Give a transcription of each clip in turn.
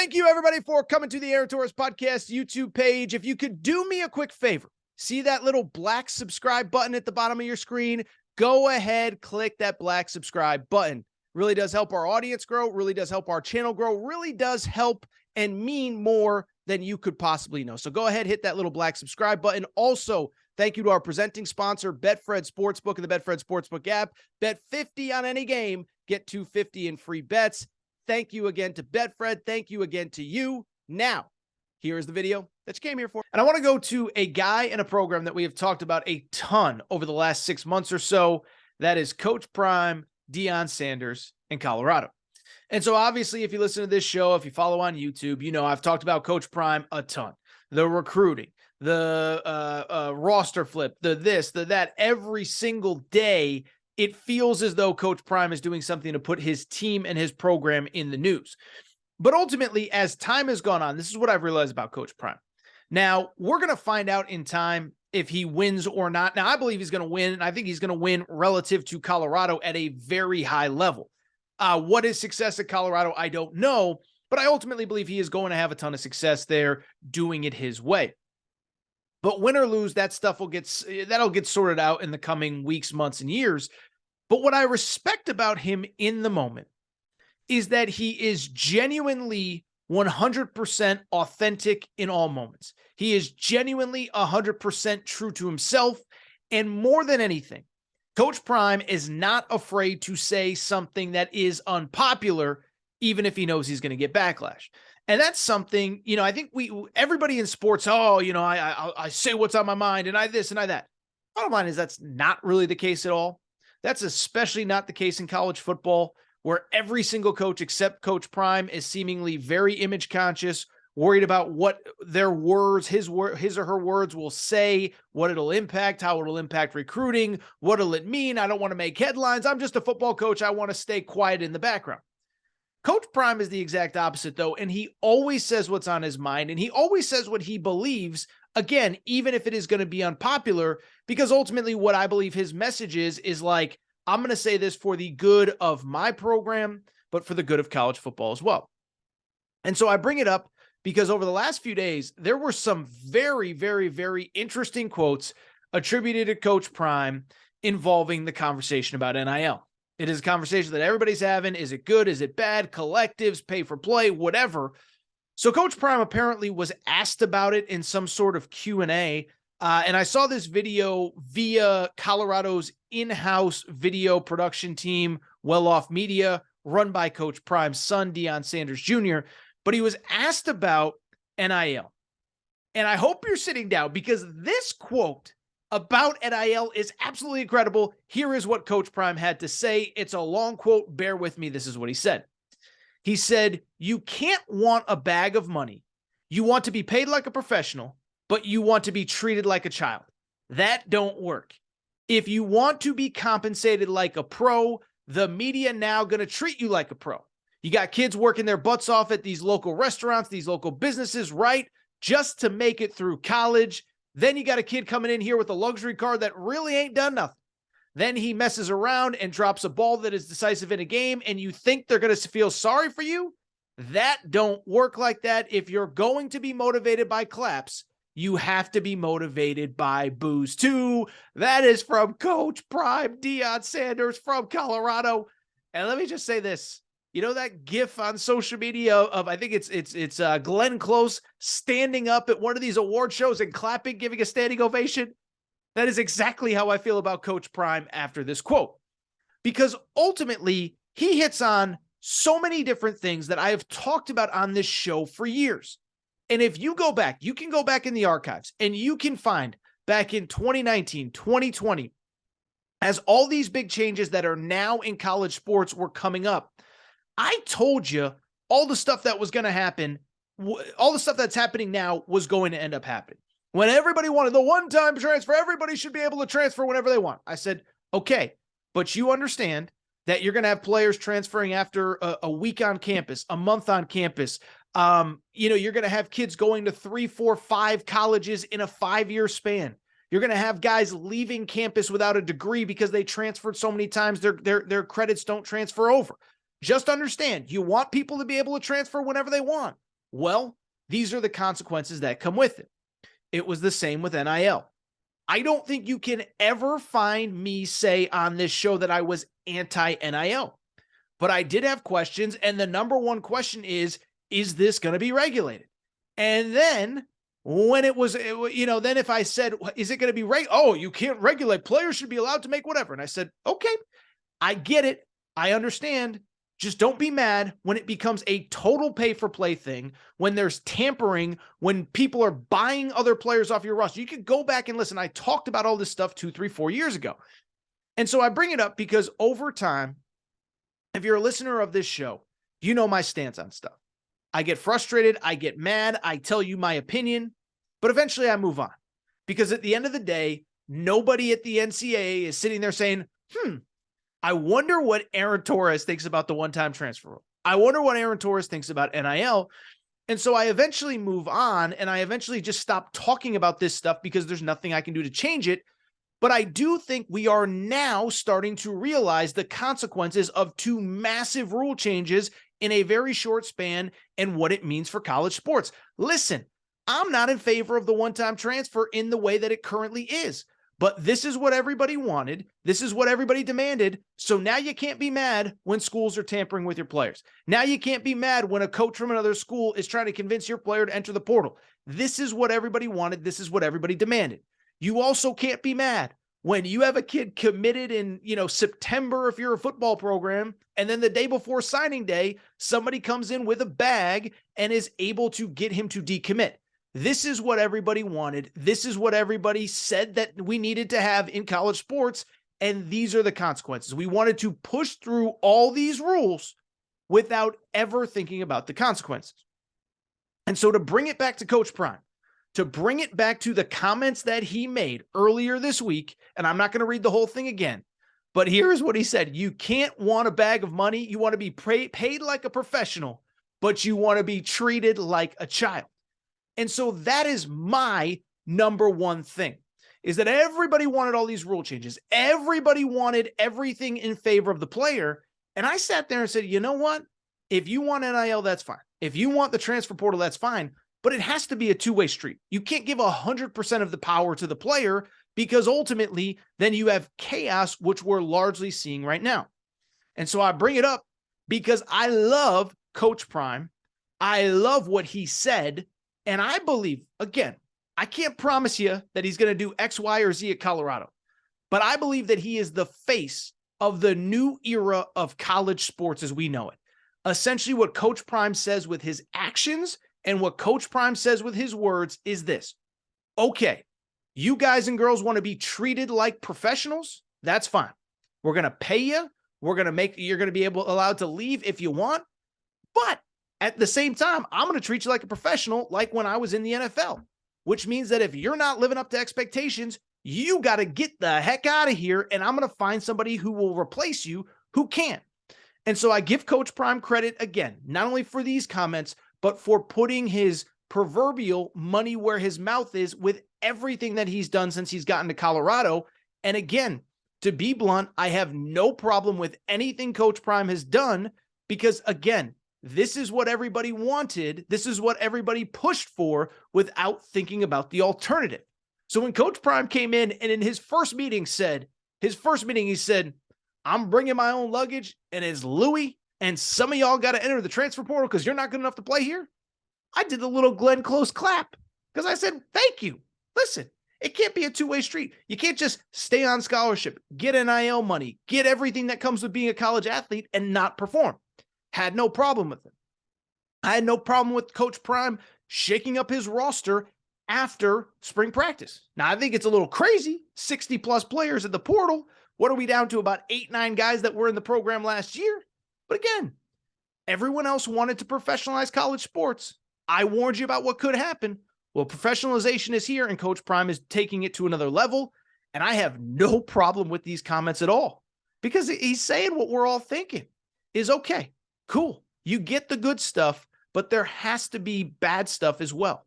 Thank you, everybody, for coming to the Aaron Torres Podcast YouTube page. If you could do me a quick favor, see that little black subscribe button at the bottom of your screen? Go ahead, click that black subscribe button. Really does help our audience grow, really does help our channel grow, really does help and mean more than you could possibly know. So go ahead, hit that little black subscribe button. Also, thank you to our presenting sponsor, Betfred Sportsbook and the Betfred Sportsbook app. Bet 50 on any game, get $250 in free bets. Thank you again to Betfred. Thank you again to you. Now, here is the video that you came here for. And I want to go to a guy in a program that we have talked about a ton over the last 6 months or so. That is Coach Prime, Deion Sanders in Colorado. And so obviously, if you listen to this show, if you follow on YouTube, you know I've talked about Coach Prime a ton. The recruiting, the roster flip, the this, the that, every single day. It feels as though Coach Prime is doing something to put his team and his program in the news. But ultimately, as time has gone on, this is what I've realized about Coach Prime. Now, we're going to find out in time if he wins or not. Now, I believe he's going to win, and I think he's going to win relative to Colorado at a very high level. What is success at Colorado? I don't know, but I ultimately believe he is going to have a ton of success there doing it his way. But win or lose, that stuff that'll get sorted out in the coming weeks, months, and years. But what I respect about him in the moment is that he is genuinely 100% authentic in all moments. He is genuinely 100% true to himself. And more than anything, Coach Prime is not afraid to say something that is unpopular, even if he knows he's going to get backlash. And that's something, I think everybody in sports, I say what's on my mind and I this and I that. Bottom line is that's not really the case at all. That's especially not the case in college football, where every single coach except Coach Prime is seemingly very image conscious, worried about what their words, his or her words will say, what it'll impact, how it'll impact recruiting, what'll it mean? I don't want to make headlines. I'm just a football coach. I want to stay quiet in the background. Coach Prime is the exact opposite, though, and he always says what's on his mind, and he always says what he believes, again, even if it is going to be unpopular, because ultimately what I believe his message is like, I'm going to say this for the good of my program, but for the good of college football as well. And so I bring it up because over the last few days, there were some very, very, very interesting quotes attributed to Coach Prime involving the conversation about NIL. It is a conversation that everybody's having. Is it good? Is it bad? Collectives, pay for play, whatever. So Coach Prime apparently was asked about it in some sort of Q&A. And I saw this video via Colorado's in-house video production team, Well Off Media, run by Coach Prime's son, Deion Sanders Jr. But he was asked about NIL. And I hope you're sitting down because this quote about NIL is absolutely incredible. Here is what Coach Prime had to say. It's a long quote. Bear with me. This is what he said. He said, "You can't want a bag of money. You want to be paid like a professional, but you want to be treated like a child. That don't work. If you want to be compensated like a pro, the media now going to treat you like a pro. You got kids working their butts off at these local restaurants, these local businesses, right? Just to make it through college. Then you got a kid coming in here with a luxury car that really ain't done nothing. Then he messes around and drops a ball that is decisive in a game, and you think they're going to feel sorry for you? That don't work like that. If you're going to be motivated by claps, you have to be motivated by boos too." That is from Coach Prime, Deion Sanders from Colorado. And let me just say this. You know that gif on social media of, I think it's Glenn Close standing up at one of these award shows and clapping, giving a standing ovation? That is exactly how I feel about Coach Prime after this quote. Because ultimately, he hits on so many different things that I have talked about on this show for years. And if you go back, you can go back in the archives and you can find back in 2019, 2020, as all these big changes that are now in college sports were coming up, I told you all the stuff that was going to happen, all the stuff that's happening now was going to end up happening. When everybody wanted the one-time transfer, everybody should be able to transfer whenever they want. I said, okay, but you understand that you're going to have players transferring after a week on campus, a month on campus. You're going to have kids going to 3, 4, 5 colleges in a 5-year span. You're going to have guys leaving campus without a degree because they transferred so many times their credits don't transfer over. Just understand, you want people to be able to transfer whenever they want. Well, these are the consequences that come with it. It was the same with NIL. I don't think you can ever find me say on this show that I was anti-NIL, but I did have questions. And the number one question is this going to be regulated? And then when it was, then if I said, is it going to be oh, you can't regulate, players should be allowed to make whatever. And I said, okay, I get it. I understand. Just don't be mad when it becomes a total pay for play thing, when there's tampering, when people are buying other players off your roster. You could go back and listen. I talked about all this stuff 2, 3, 4 years ago. And so I bring it up because over time, if you're a listener of this show, you know my stance on stuff. I get frustrated. I get mad. I tell you my opinion, but eventually I move on because at the end of the day, nobody at the NCAA is sitting there saying, I wonder what Aaron Torres thinks about the one-time transfer rule. I wonder what Aaron Torres thinks about NIL. And so I eventually move on and I eventually just stop talking about this stuff because there's nothing I can do to change it. But I do think we are now starting to realize the consequences of 2 massive rule changes in a very short span and what it means for college sports. Listen, I'm not in favor of the one-time transfer in the way that it currently is. But this is what everybody wanted. This is what everybody demanded. So now you can't be mad when schools are tampering with your players. Now you can't be mad when a coach from another school is trying to convince your player to enter the portal. This is what everybody wanted. This is what everybody demanded. You also can't be mad when you have a kid committed in, September if you're a football program, and then the day before signing day, somebody comes in with a bag and is able to get him to decommit. This is what everybody wanted. This is what everybody said that we needed to have in college sports. And these are the consequences. We wanted to push through all these rules without ever thinking about the consequences. And so to bring it back to Coach Prime, to bring it back to the comments that he made earlier this week, and I'm not going to read the whole thing again, but here's what he said. You can't want a bag of money. You want to be paid like a professional, but you want to be treated like a child. And so that is my number one thing, is that everybody wanted all these rule changes. Everybody wanted everything in favor of the player. And I sat there and said, you know what? If you want NIL, that's fine. If you want the transfer portal, that's fine. But it has to be a two-way street. You can't give 100% of the power to the player because ultimately then you have chaos, which we're largely seeing right now. And so I bring it up because I love Coach Prime. I love what he said. And I believe, again, I can't promise you that he's going to do X, Y, or Z at Colorado, but I believe that he is the face of the new era of college sports as we know it. Essentially, what Coach Prime says with his actions and what Coach Prime says with his words is this. Okay, you guys and girls want to be treated like professionals? That's fine. We're going to pay you. You're going to be allowed to leave if you want, but at the same time, I'm going to treat you like a professional, like when I was in the NFL, which means that if you're not living up to expectations, you got to get the heck out of here. And I'm going to find somebody who will replace you who can. And so I give Coach Prime credit again, not only for these comments, but for putting his proverbial money where his mouth is with everything that he's done since he's gotten to Colorado. And again, to be blunt, I have no problem with anything Coach Prime has done because, again, this is what everybody wanted. This is what everybody pushed for without thinking about the alternative. So when Coach Prime came in and in his first meeting, he said, I'm bringing my own luggage and it's Louis and some of y'all got to enter the transfer portal because you're not good enough to play here. I did the little Glenn Close clap because I said, thank you. Listen, it can't be a two-way street. You can't just stay on scholarship, get NIL money, get everything that comes with being a college athlete and not perform. Had no problem with it. I had no problem with Coach Prime shaking up his roster after spring practice. Now, I think it's a little crazy, 60-plus players at the portal. What are we down to? About 8, 9 guys that were in the program last year. But again, everyone else wanted to professionalize college sports. I warned you about what could happen. Well, professionalization is here, and Coach Prime is taking it to another level. And I have no problem with these comments at all because he's saying what we're all thinking is okay. Cool. You get the good stuff, but there has to be bad stuff as well.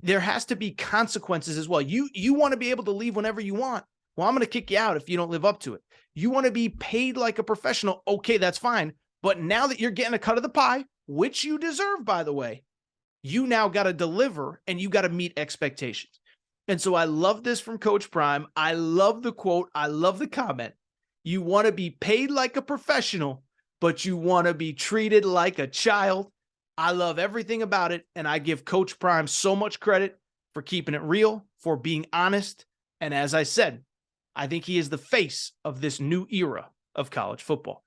There has to be consequences as well. You want to be able to leave whenever you want. Well, I'm going to kick you out if you don't live up to it. You want to be paid like a professional. Okay, that's fine. But now that you're getting a cut of the pie, which you deserve, by the way, You now got to deliver and you got to meet expectations. And so I love this from Coach Prime. I love the quote. I love the comment. You want to be paid like a professional, but you want to be treated like a child. I love everything about it. And I give Coach Prime so much credit for keeping it real, for being honest. And as I said, I think he is the face of this new era of college football.